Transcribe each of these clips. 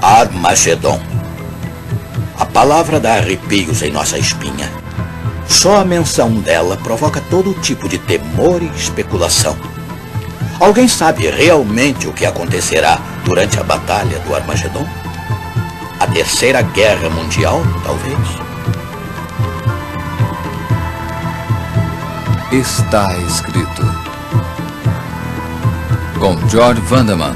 Armagedon. A palavra dá arrepios em nossa espinha. Só a menção dela provoca todo tipo de temor e especulação. Alguém sabe realmente o que acontecerá durante a batalha do Armagedon? A Terceira Guerra Mundial, talvez? Está escrito. Com George Vanderman.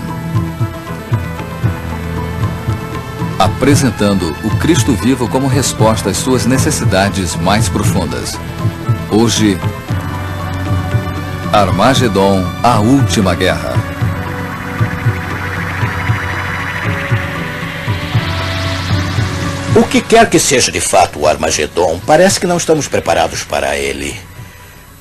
Apresentando o Cristo vivo como resposta às suas necessidades mais profundas. Hoje, Armagedon, a última guerra. O que quer que seja de fato o Armagedon, parece que não estamos preparados para ele.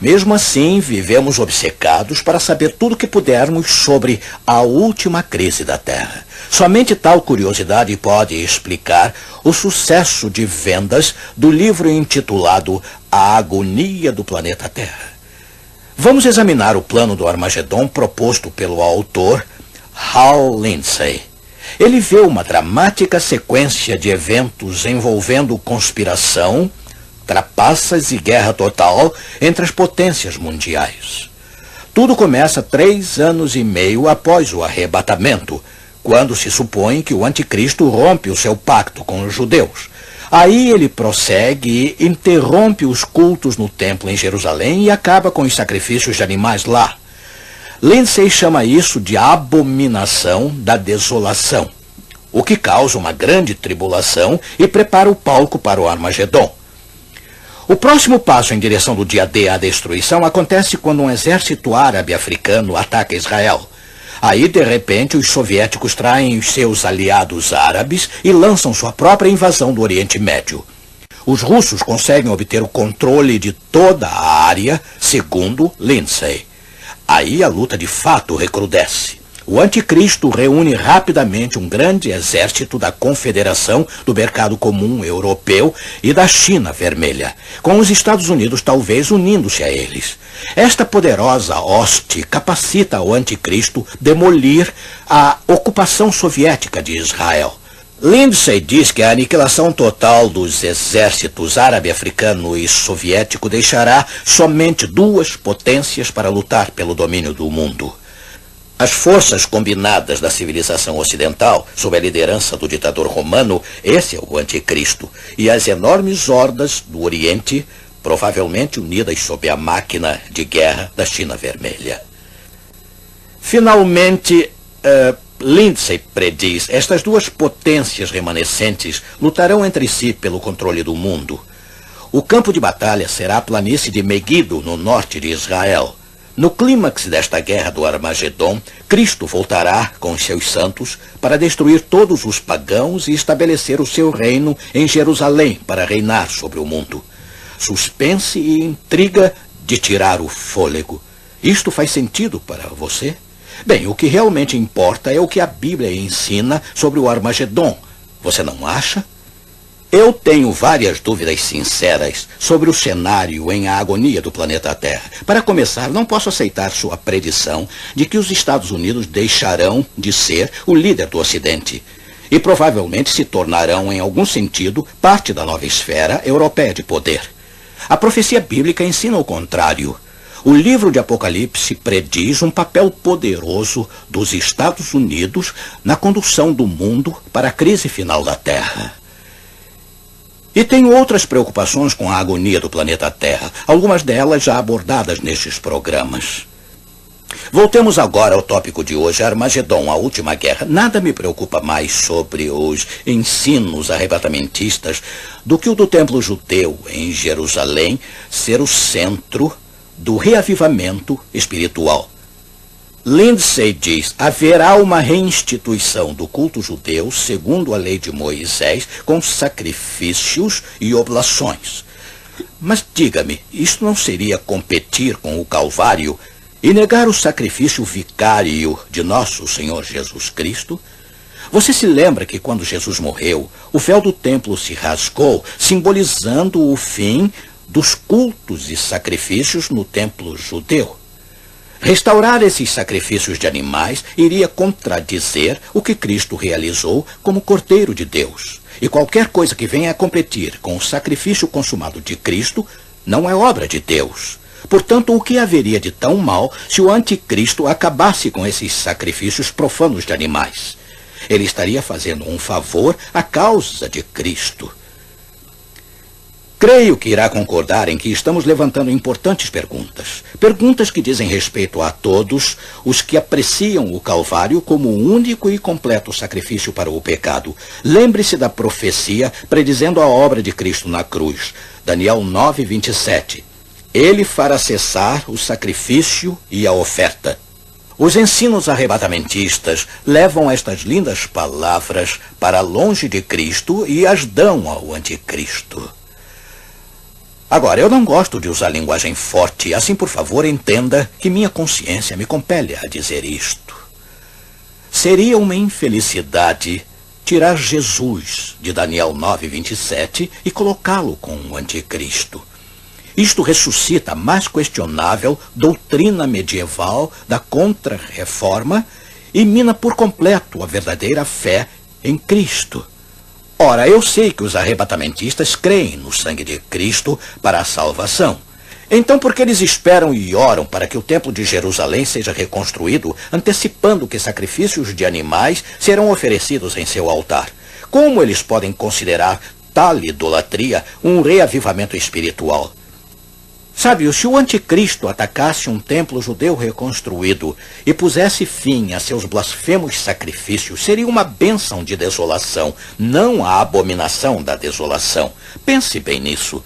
Mesmo assim, vivemos obcecados para saber tudo o que pudermos sobre a última crise da Terra. Somente tal curiosidade pode explicar o sucesso de vendas do livro intitulado A Agonia do Planeta Terra. Vamos examinar o plano do Armagedon proposto pelo autor Hal Lindsey. Ele vê uma dramática sequência de eventos envolvendo conspiração, trapaças e guerra total entre as potências mundiais. Tudo começa 3 anos e meio após o arrebatamento, quando se supõe que o anticristo rompe o seu pacto com os judeus. Aí ele prossegue e interrompe os cultos no templo em Jerusalém e acaba com os sacrifícios de animais lá. Lindsey chama isso de abominação da desolação, o que causa uma grande tribulação e prepara o palco para o Armagedon. O próximo passo em direção do dia D à destruição acontece quando um exército árabe africano ataca Israel. Aí, de repente, os soviéticos traem os seus aliados árabes e lançam sua própria invasão do Oriente Médio. Os russos conseguem obter o controle de toda a área, segundo Lindsey. Aí a luta de fato recrudesce. O anticristo reúne rapidamente um grande exército da Confederação do Mercado Comum Europeu e da China Vermelha, com os Estados Unidos talvez unindo-se a eles. Esta poderosa hoste capacita o anticristo demolir a ocupação soviética de Israel. Lindsey diz que a aniquilação total dos exércitos árabe, africano e soviético deixará somente 2 potências para lutar pelo domínio do mundo. As forças combinadas da civilização ocidental, sob a liderança do ditador romano, esse é o anticristo, e as enormes hordas do Oriente, provavelmente unidas sob a máquina de guerra da China Vermelha. Finalmente, Lindsey prediz, estas 2 potências remanescentes lutarão entre si pelo controle do mundo. O campo de batalha será a planície de Meguido, no norte de Israel. No clímax desta guerra do Armagedon, Cristo voltará com os seus santos para destruir todos os pagãos e estabelecer o seu reino em Jerusalém para reinar sobre o mundo. Suspense e intriga de tirar o fôlego. Isto faz sentido para você? Bem, o que realmente importa é o que a Bíblia ensina sobre o Armagedon. Você não acha? Eu tenho várias dúvidas sinceras sobre o cenário em A Agonia do Planeta Terra. Para começar, não posso aceitar sua predição de que os Estados Unidos deixarão de ser o líder do Ocidente e provavelmente se tornarão, em algum sentido, parte da nova esfera europeia de poder. A profecia bíblica ensina o contrário. O livro de Apocalipse prediz um papel poderoso dos Estados Unidos na condução do mundo para a crise final da Terra. E tenho outras preocupações com a agonia do planeta Terra, algumas delas já abordadas nestes programas. Voltemos agora ao tópico de hoje, Armagedon, a última guerra. Nada me preocupa mais sobre os ensinos arrebatamentistas do que o do templo judeu em Jerusalém ser o centro do reavivamento espiritual. Lindsey diz, haverá uma reinstituição do culto judeu segundo a lei de Moisés, com sacrifícios e oblações. Mas diga-me, isto não seria competir com o Calvário e negar o sacrifício vicário de nosso Senhor Jesus Cristo? Você se lembra que quando Jesus morreu, o véu do templo se rasgou, simbolizando o fim dos cultos e sacrifícios no templo judeu? Restaurar esses sacrifícios de animais iria contradizer o que Cristo realizou como Cordeiro de Deus. E qualquer coisa que venha a competir com o sacrifício consumado de Cristo não é obra de Deus. Portanto, o que haveria de tão mal se o anticristo acabasse com esses sacrifícios profanos de animais? Ele estaria fazendo um favor à causa de Cristo. Creio que irá concordar em que estamos levantando importantes perguntas. Perguntas que dizem respeito a todos os que apreciam o Calvário como o único e completo sacrifício para o pecado. Lembre-se da profecia predizendo a obra de Cristo na cruz. Daniel 9:27. Ele fará cessar o sacrifício e a oferta. Os ensinos arrebatamentistas levam estas lindas palavras para longe de Cristo e as dão ao anticristo. Agora, eu não gosto de usar linguagem forte, assim, por favor, entenda que minha consciência me compele a dizer isto. Seria uma infelicidade tirar Jesus de Daniel 9:27 e colocá-lo com o anticristo. Isto ressuscita a mais questionável doutrina medieval da Contra-Reforma e mina por completo a verdadeira fé em Cristo. Ora, eu sei que os arrebatamentistas creem no sangue de Cristo para a salvação. Então, por que eles esperam e oram para que o templo de Jerusalém seja reconstruído, antecipando que sacrifícios de animais serão oferecidos em seu altar? Como eles podem considerar tal idolatria um reavivamento espiritual? Sabe, se o anticristo atacasse um templo judeu reconstruído e pusesse fim a seus blasfemos sacrifícios, seria uma bênção de desolação, não a abominação da desolação. Pense bem nisso.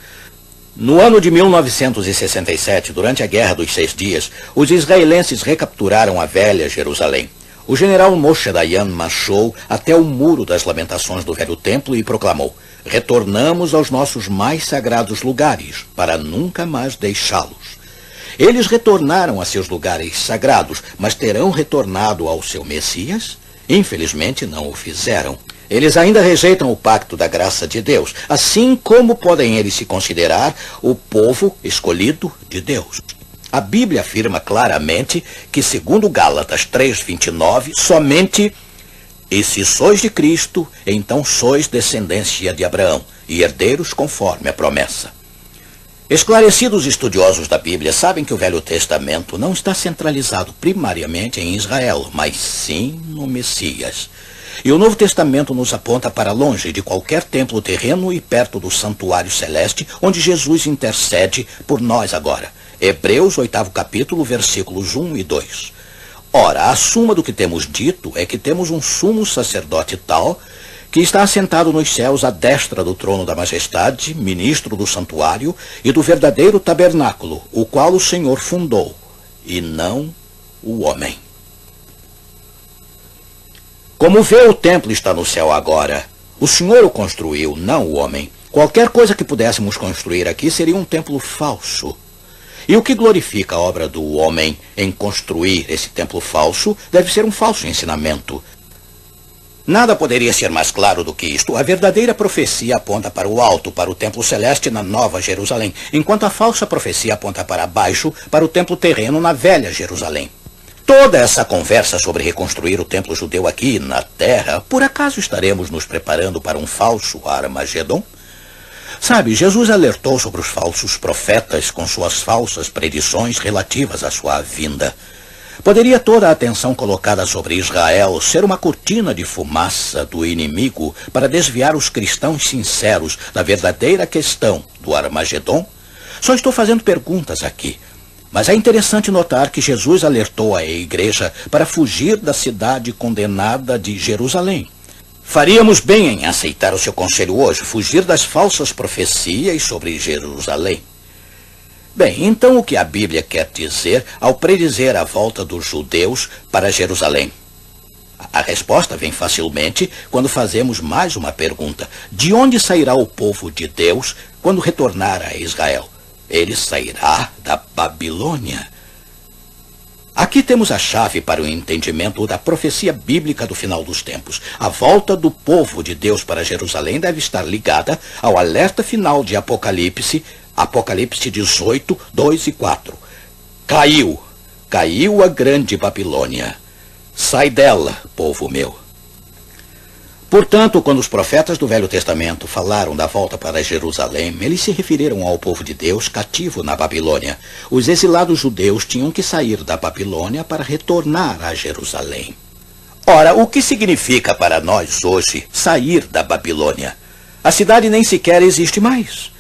No ano de 1967, durante a Guerra dos 6 Dias, os israelenses recapturaram a velha Jerusalém. O general Moshe Dayan marchou até o Muro das Lamentações do Velho Templo e proclamou: retornamos aos nossos mais sagrados lugares, para nunca mais deixá-los. Eles retornaram a seus lugares sagrados, mas terão retornado ao seu Messias? Infelizmente não o fizeram. Eles ainda rejeitam o pacto da graça de Deus, assim como podem eles se considerar o povo escolhido de Deus. A Bíblia afirma claramente que, segundo Gálatas 3:29, somente: e se sois de Cristo, então sois descendência de Abraão, e herdeiros conforme a promessa. Esclarecidos estudiosos da Bíblia sabem que o Velho Testamento não está centralizado primariamente em Israel, mas sim no Messias. E o Novo Testamento nos aponta para longe de qualquer templo terreno e perto do santuário celeste, onde Jesus intercede por nós agora. Hebreus 8º capítulo, versículos 1 e 2. Ora, a suma do que temos dito é que temos um sumo sacerdote tal, que está assentado nos céus à destra do trono da majestade, ministro do santuário e do verdadeiro tabernáculo, o qual o Senhor fundou, e não o homem. Como vê, o templo está no céu agora. O Senhor o construiu, não o homem. Qualquer coisa que pudéssemos construir aqui seria um templo falso. E o que glorifica a obra do homem em construir esse templo falso deve ser um falso ensinamento. Nada poderia ser mais claro do que isto. A verdadeira profecia aponta para o alto, para o templo celeste na Nova Jerusalém, enquanto a falsa profecia aponta para baixo, para o templo terreno na Velha Jerusalém. Toda essa conversa sobre reconstruir o templo judeu aqui na terra, por acaso estaremos nos preparando para um falso Armagedon? Sabe, Jesus alertou sobre os falsos profetas com suas falsas predições relativas à sua vinda. Poderia toda a atenção colocada sobre Israel ser uma cortina de fumaça do inimigo para desviar os cristãos sinceros da verdadeira questão do Armagedon? Só estou fazendo perguntas aqui. Mas é interessante notar que Jesus alertou a igreja para fugir da cidade condenada de Jerusalém. Faríamos bem em aceitar o seu conselho hoje, fugir das falsas profecias sobre Jerusalém. Bem, então o que a Bíblia quer dizer ao predizer a volta dos judeus para Jerusalém? A resposta vem facilmente quando fazemos mais uma pergunta. De onde sairá o povo de Deus quando retornar a Israel? Ele sairá da Babilônia. Aqui temos a chave para o entendimento da profecia bíblica do final dos tempos. A volta do povo de Deus para Jerusalém deve estar ligada ao alerta final de Apocalipse 18, 2 e 4. Caiu Caiu a grande Babilônia. Sai dela, povo meu. Portanto, quando os profetas do Velho Testamento falaram da volta para Jerusalém, eles se referiram ao povo de Deus cativo na Babilônia. Os exilados judeus tinham que sair da Babilônia para retornar a Jerusalém. Ora, o que significa para nós hoje sair da Babilônia? A cidade nem sequer existe mais.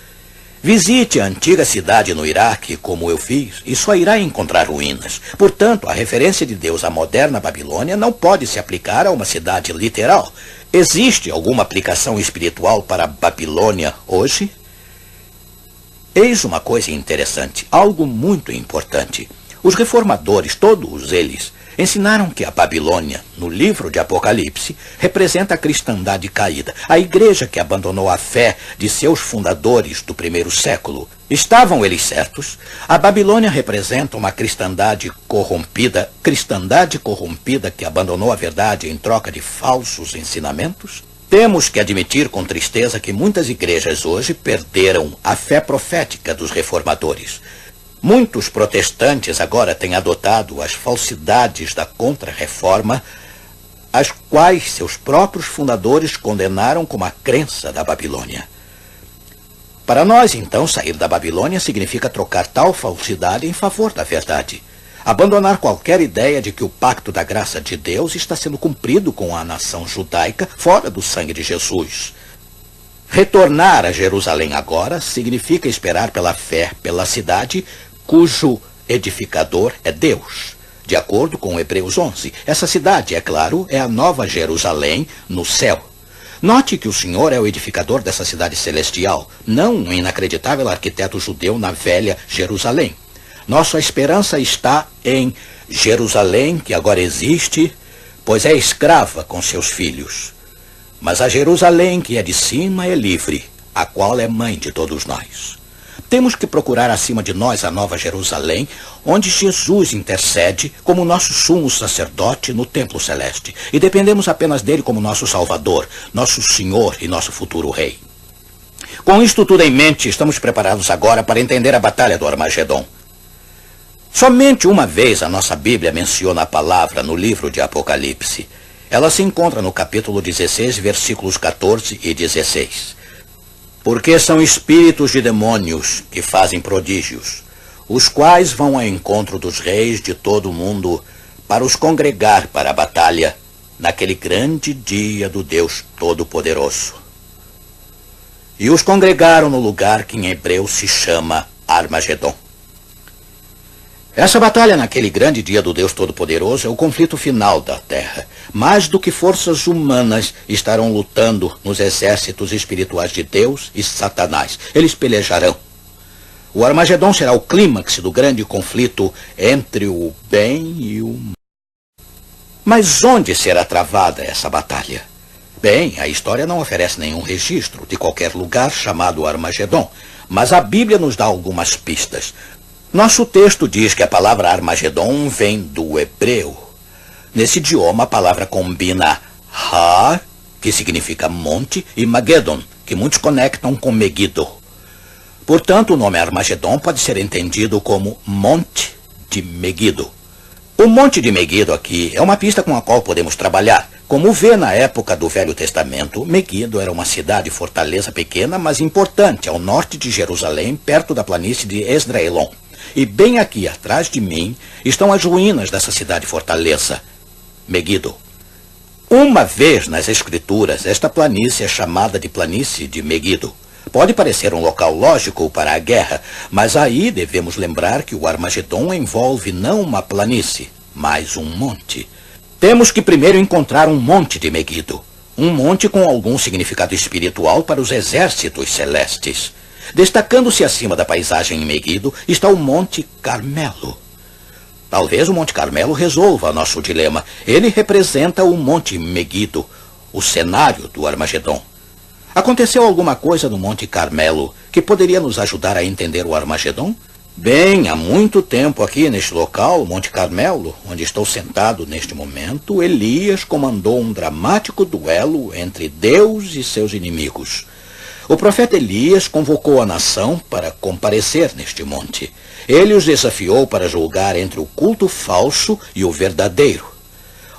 Visite a antiga cidade no Iraque, como eu fiz, e só irá encontrar ruínas. Portanto, a referência de Deus à moderna Babilônia não pode se aplicar a uma cidade literal. Existe alguma aplicação espiritual para a Babilônia hoje? Eis uma coisa interessante, algo muito importante. Os reformadores, todos eles, ensinaram que a Babilônia, no livro de Apocalipse, representa a cristandade caída, a igreja que abandonou a fé de seus fundadores do primeiro século. Estavam eles certos? A Babilônia representa uma cristandade corrompida que abandonou a verdade em troca de falsos ensinamentos? Temos que admitir com tristeza que muitas igrejas hoje perderam a fé profética dos reformadores. Muitos protestantes agora têm adotado as falsidades da Contra-Reforma, as quais seus próprios fundadores condenaram como a crença da Babilônia. Para nós, então, sair da Babilônia significa trocar tal falsidade em favor da verdade. Abandonar qualquer ideia de que o pacto da graça de Deus está sendo cumprido com a nação judaica fora do sangue de Jesus. Retornar a Jerusalém agora significa esperar pela fé, pela cidade cujo edificador é Deus. De acordo com Hebreus 11, essa cidade, é claro, é a Nova Jerusalém no céu. Note que o Senhor é o edificador dessa cidade celestial, não um inacreditável arquiteto judeu na velha Jerusalém. Nossa esperança está em Jerusalém, que agora existe, pois é escrava com seus filhos. Mas a Jerusalém que é de cima é livre, a qual é mãe de todos nós. Temos que procurar acima de nós a Nova Jerusalém, onde Jesus intercede como nosso sumo sacerdote no templo celeste. E dependemos apenas dele como nosso Salvador, nosso Senhor e nosso futuro Rei. Com isto tudo em mente, estamos preparados agora para entender a batalha do Armagedon. Somente uma vez a nossa Bíblia menciona a palavra no livro de Apocalipse. Ela se encontra no capítulo 16, versículos 14 e 16. Porque são espíritos de demônios que fazem prodígios, os quais vão ao encontro dos reis de todo o mundo para os congregar para a batalha naquele grande dia do Deus Todo-Poderoso. E os congregaram no lugar que em hebreu se chama Armagedon. Essa batalha naquele grande dia do Deus Todo-Poderoso é o conflito final da Terra. Mais do que forças humanas estarão lutando nos exércitos espirituais de Deus e Satanás. Eles pelejarão. O Armagedon será o clímax do grande conflito entre o bem e o mal. Mas onde será travada essa batalha? Bem, a história não oferece nenhum registro de qualquer lugar chamado Armagedon, mas a Bíblia nos dá algumas pistas. Nosso texto diz que a palavra Armagedon vem do hebreu. Nesse idioma, a palavra combina Har, que significa monte, e Magedon, que muitos conectam com Megido. Portanto, o nome Armagedon pode ser entendido como Monte de Megido. O Monte de Megido aqui é uma pista com a qual podemos trabalhar. Como vê na época do Velho Testamento, Megido era uma cidade-fortaleza pequena, mas importante, ao norte de Jerusalém, perto da planície de Esdraelon. E bem aqui atrás de mim estão as ruínas dessa cidade-fortaleza, Megido. Uma vez nas Escrituras, esta planície é chamada de planície de Megido. Pode parecer um local lógico para a guerra, mas aí devemos lembrar que o Armagedon envolve não uma planície, mas um monte. Temos que primeiro encontrar um monte de Megido. Um monte com algum significado espiritual para os exércitos celestes. Destacando-se acima da paisagem em Megido está o Monte Carmelo. Talvez o Monte Carmelo resolva nosso dilema. Ele representa o Monte Megido, o cenário do Armagedon. Aconteceu alguma coisa no Monte Carmelo que poderia nos ajudar a entender o Armagedon? Bem, há muito tempo aqui neste local, Monte Carmelo, onde estou sentado neste momento, Elias comandou um dramático duelo entre Deus e seus inimigos. O profeta Elias convocou a nação para comparecer neste monte. Ele os desafiou para julgar entre o culto falso e o verdadeiro.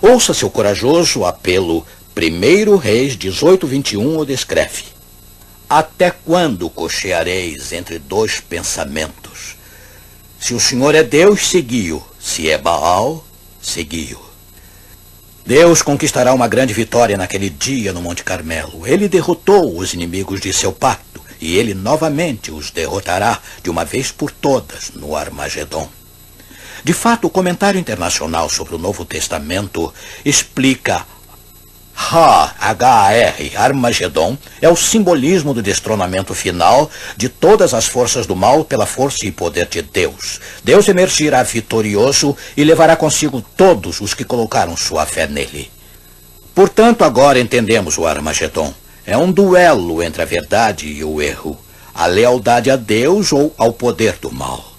Ouça seu corajoso apelo. 1 Reis 18:21 o descreve. Até quando cocheareis entre dois pensamentos? Se o Senhor é Deus, segui-o. Se é Baal, segui-o. Deus conquistará uma grande vitória naquele dia no Monte Carmelo. Ele derrotou os inimigos de seu pacto e ele novamente os derrotará de uma vez por todas no Armagedon. De fato, o comentário internacional sobre o Novo Testamento explica H-A-R, Armagedon, é o simbolismo do destronamento final de todas as forças do mal pela força e poder de Deus. Deus emergirá vitorioso e levará consigo todos os que colocaram sua fé nele. Portanto, agora entendemos o Armagedon. É um duelo entre a verdade e o erro, a lealdade a Deus ou ao poder do mal.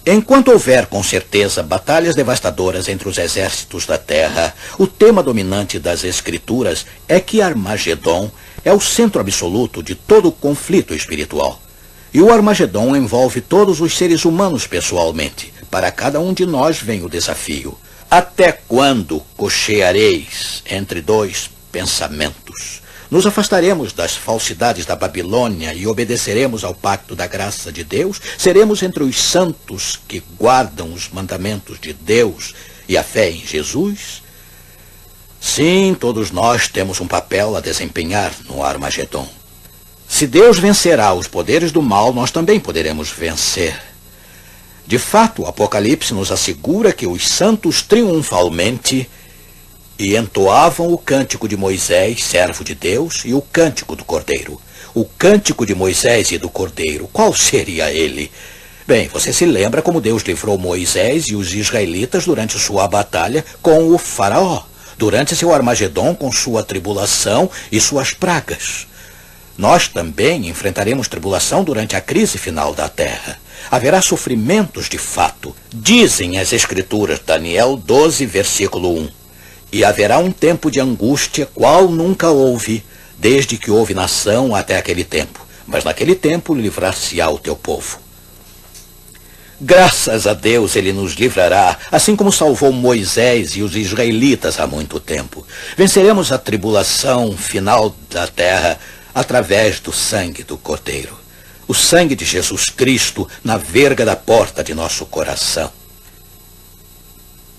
Enquanto houver, com certeza, batalhas devastadoras entre os exércitos da Terra, o tema dominante das Escrituras é que Armagedon é o centro absoluto de todo o conflito espiritual. E o Armagedon envolve todos os seres humanos pessoalmente. Para cada um de nós vem o desafio. Até quando cocheareis entre dois pensamentos? Nos afastaremos das falsidades da Babilônia e obedeceremos ao pacto da graça de Deus? Seremos entre os santos que guardam os mandamentos de Deus e a fé em Jesus? Sim, todos nós temos um papel a desempenhar no Armagedon. Se Deus vencerá os poderes do mal, nós também poderemos vencer. De fato, o Apocalipse nos assegura que os santos triunfalmente e entoavam o cântico de Moisés, servo de Deus, e o cântico do Cordeiro. O cântico de Moisés e do Cordeiro, qual seria ele? Bem, você se lembra como Deus livrou Moisés e os israelitas durante sua batalha com o faraó, durante seu Armagedon com sua tribulação e suas pragas. Nós também enfrentaremos tribulação durante a crise final da terra. Haverá sofrimentos de fato. Dizem as Escrituras, Daniel 12, versículo 1. E haverá um tempo de angústia, qual nunca houve, desde que houve nação até aquele tempo. Mas naquele tempo livrar-se-á o teu povo. Graças a Deus ele nos livrará, assim como salvou Moisés e os israelitas há muito tempo. Venceremos a tribulação final da terra através do sangue do Cordeiro. O sangue de Jesus Cristo na verga da porta de nosso coração.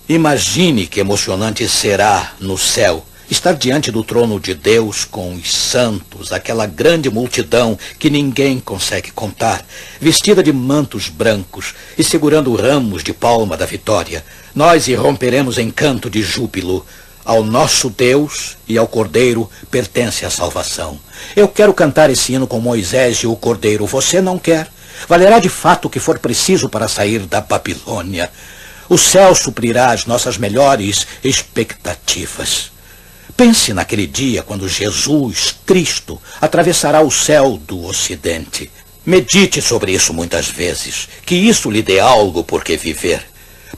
Imagine que emocionante será no céu estar diante do trono de Deus com os santos, aquela grande multidão que ninguém consegue contar, vestida de mantos brancos e segurando ramos de palma da vitória. Nós irromperemos em canto de júbilo. Ao nosso Deus e ao Cordeiro pertence a salvação. Eu quero cantar esse hino com Moisés e o Cordeiro. Você não quer? Valerá de fato o que for preciso para sair da Babilônia. O céu suprirá as nossas melhores expectativas. Pense naquele dia quando Jesus, Cristo, atravessará o céu do Ocidente. Medite sobre isso muitas vezes, que isso lhe dê algo por que viver.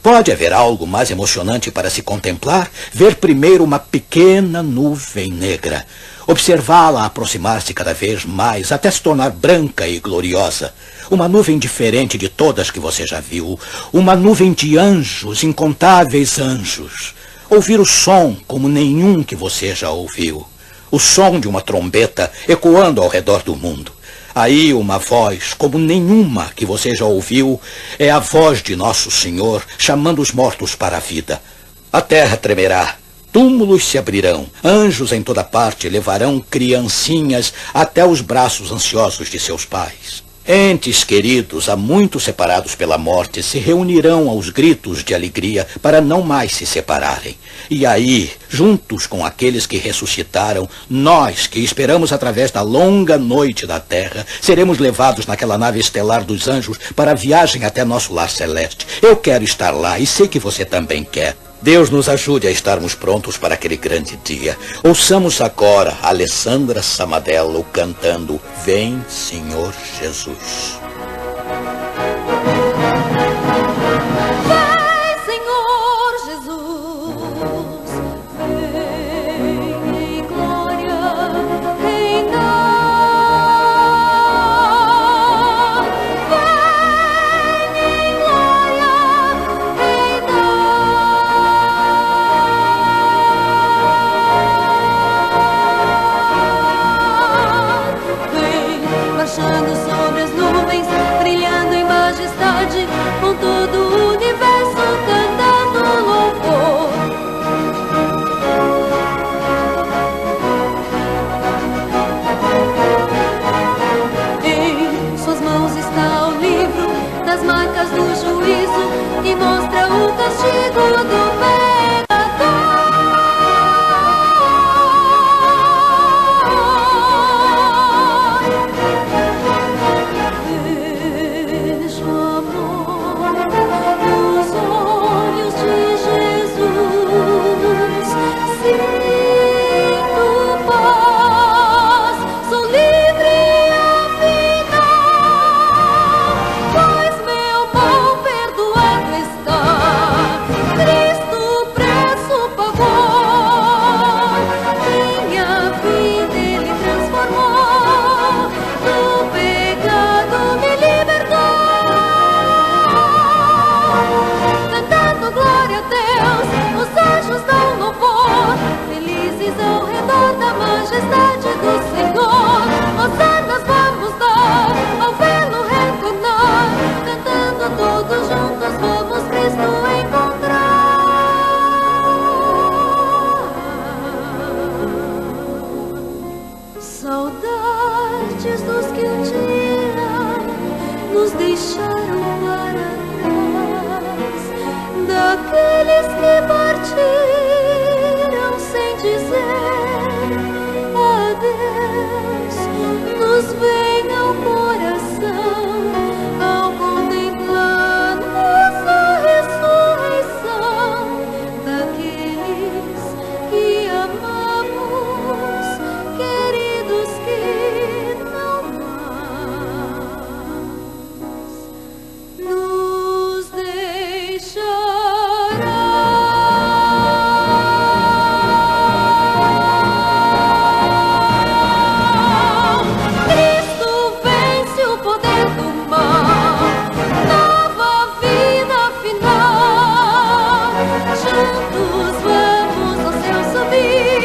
Pode haver algo mais emocionante para se contemplar? Ver primeiro uma pequena nuvem negra, observá-la aproximar-se cada vez mais, até se tornar branca e gloriosa. Uma nuvem diferente de todas que você já viu. Uma nuvem de anjos, incontáveis anjos. Ouvir o som como nenhum que você já ouviu. O som de uma trombeta ecoando ao redor do mundo. Aí uma voz como nenhuma que você já ouviu é a voz de Nosso Senhor chamando os mortos para a vida. A terra tremerá. Túmulos se abrirão, anjos em toda parte levarão criancinhas até os braços ansiosos de seus pais. Entes queridos, há muito separados pela morte, se reunirão aos gritos de alegria para não mais se separarem. E aí, juntos com aqueles que ressuscitaram, nós que esperamos através da longa noite da terra, seremos levados naquela nave estelar dos anjos para a viagem até nosso lar celeste. Eu quero estar lá e sei que você também quer. Deus nos ajude a estarmos prontos para aquele grande dia. Ouçamos agora Alessandra Samadello cantando Vem, Senhor Jesus. Saudades dos que um dia nos deixaram para trás, daqueles que partiram sem dizer adeus, nos vem ao coração ao contemplarmos a ressurreição daqueles que amamos, queridos que não mais nos deixarão. Cristo vence o poder do mal, nova vida final. Juntos vamos ao céu subir,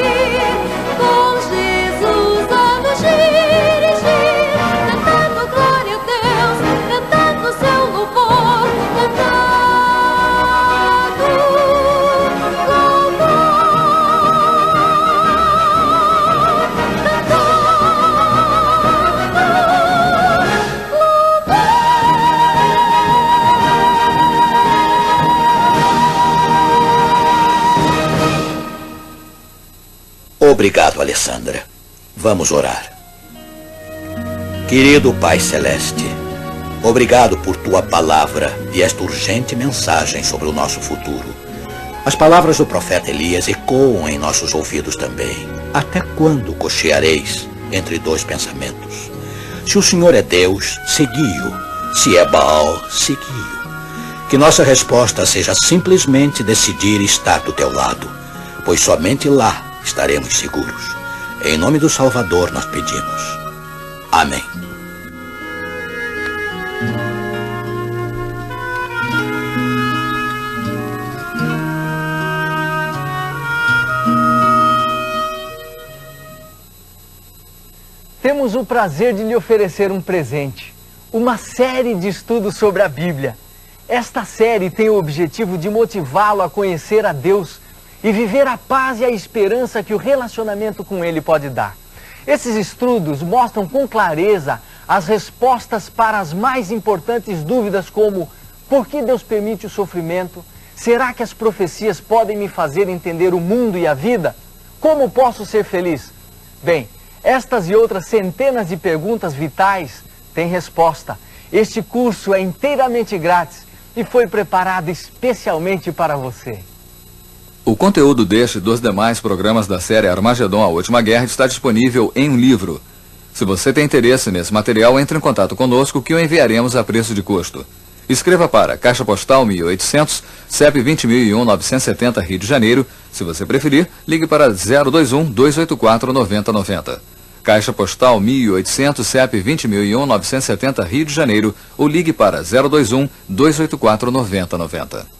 com Jesus a nos dirigir, cantando glória a Deus, cantando seu louvor, cantando louvor, Obrigado, Alessandra. Vamos orar. Querido Pai Celeste, obrigado por tua palavra e esta urgente mensagem sobre o nosso futuro. As palavras do profeta Elias ecoam em nossos ouvidos também. Até quando cocheareis entre dois pensamentos? Se o Senhor é Deus, segui-o. Se é Baal, segui-o. Que nossa resposta seja simplesmente decidir estar do teu lado, pois somente lá estaremos seguros. Em nome do Salvador nós pedimos. Amém. Temos o prazer de lhe oferecer um presente, uma série de estudos sobre a Bíblia. Esta série tem o objetivo de motivá-lo a conhecer a Deus e viver a paz e a esperança que o relacionamento com Ele pode dar. Esses estudos mostram com clareza as respostas para as mais importantes dúvidas como: por que Deus permite o sofrimento? Será que as profecias podem me fazer entender o mundo e a vida? Como posso ser feliz? Bem, estas e outras centenas de perguntas vitais têm resposta. Este curso é inteiramente grátis e foi preparado especialmente para você. O conteúdo deste e dos demais programas da série Armagedon, a Última Guerra, está disponível em um livro. Se você tem interesse nesse material, entre em contato conosco que o enviaremos a preço de custo. Escreva para Caixa Postal 1800, CEP 20.001-970, Rio de Janeiro. Se você preferir, ligue para 021-284-9090. Caixa Postal 1800, CEP 20.001-970, Rio de Janeiro, ou ligue para 021-284-9090.